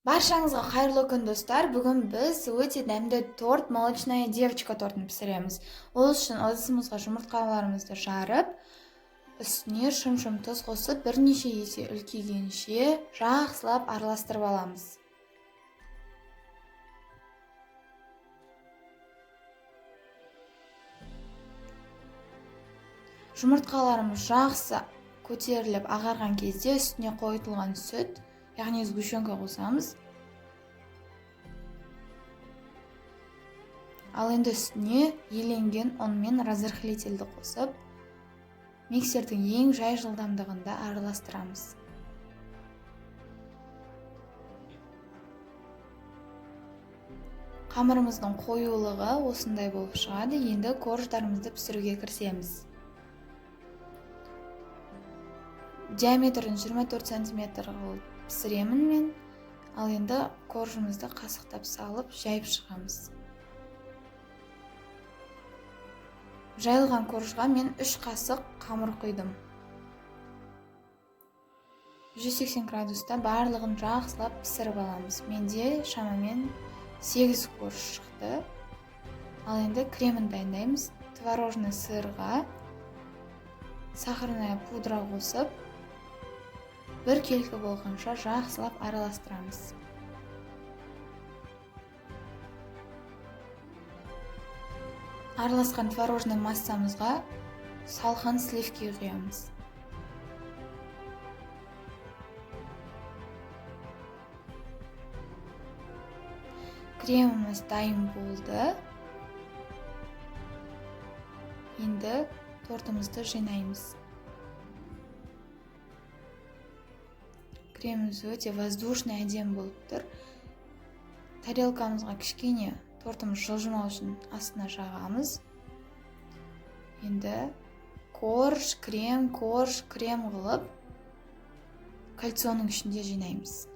Баршаңызға қайырлы күн, достар. Бүгін біз өте дәмді торт, молочная девочка тортын пісіреміз. Ол үшін ыдысымызға жұмыртқаларымызды жарып, үстіне шым-шым тұз қосып, бірнеше есе үлкейгенше жақсылап араластырып аламыз. Жұмыртқаларымыз жақсы көтеріліп ағарған кезде үстіне қойытылған сүт, яғни сгущенка қосамыз. Ал енді үстіне еленген ұн мен разрыхлительді қосып, миксердің ең жай жылдамдығында араластырамыз. Қамырымыздың қоюлығы осындай болып шығады. Енді корждарымызды пісіруге кірісеміз. Диаметрін 24 см қылып пісіремін мен. Ал енді коржымызды қасықтап салып, жайып шығамыз. Жайылған коржға мен 3 қасық қамыр құйдым. 180 градуста барлығын жақсылап пісіріп аламыз. Менде шамамен 8 корж шықты. Ал енді кремін дайындаймыз. Творожный сырға сахарная пудра қосып, бір келкі болғанша жақсылап араластырамыз. Араласқан творожный массамызға салқын сливки құямыз. Креміміз дайын болды. Енді тортымызды жинаймыз. Креміміз өте воздушный, әдем болып тұр. Тарелкамызға кішкене тортымыз жылжымау үшін астына жағамыз. Енді корж, крем қылып кольцоның ішінде жинаймыз.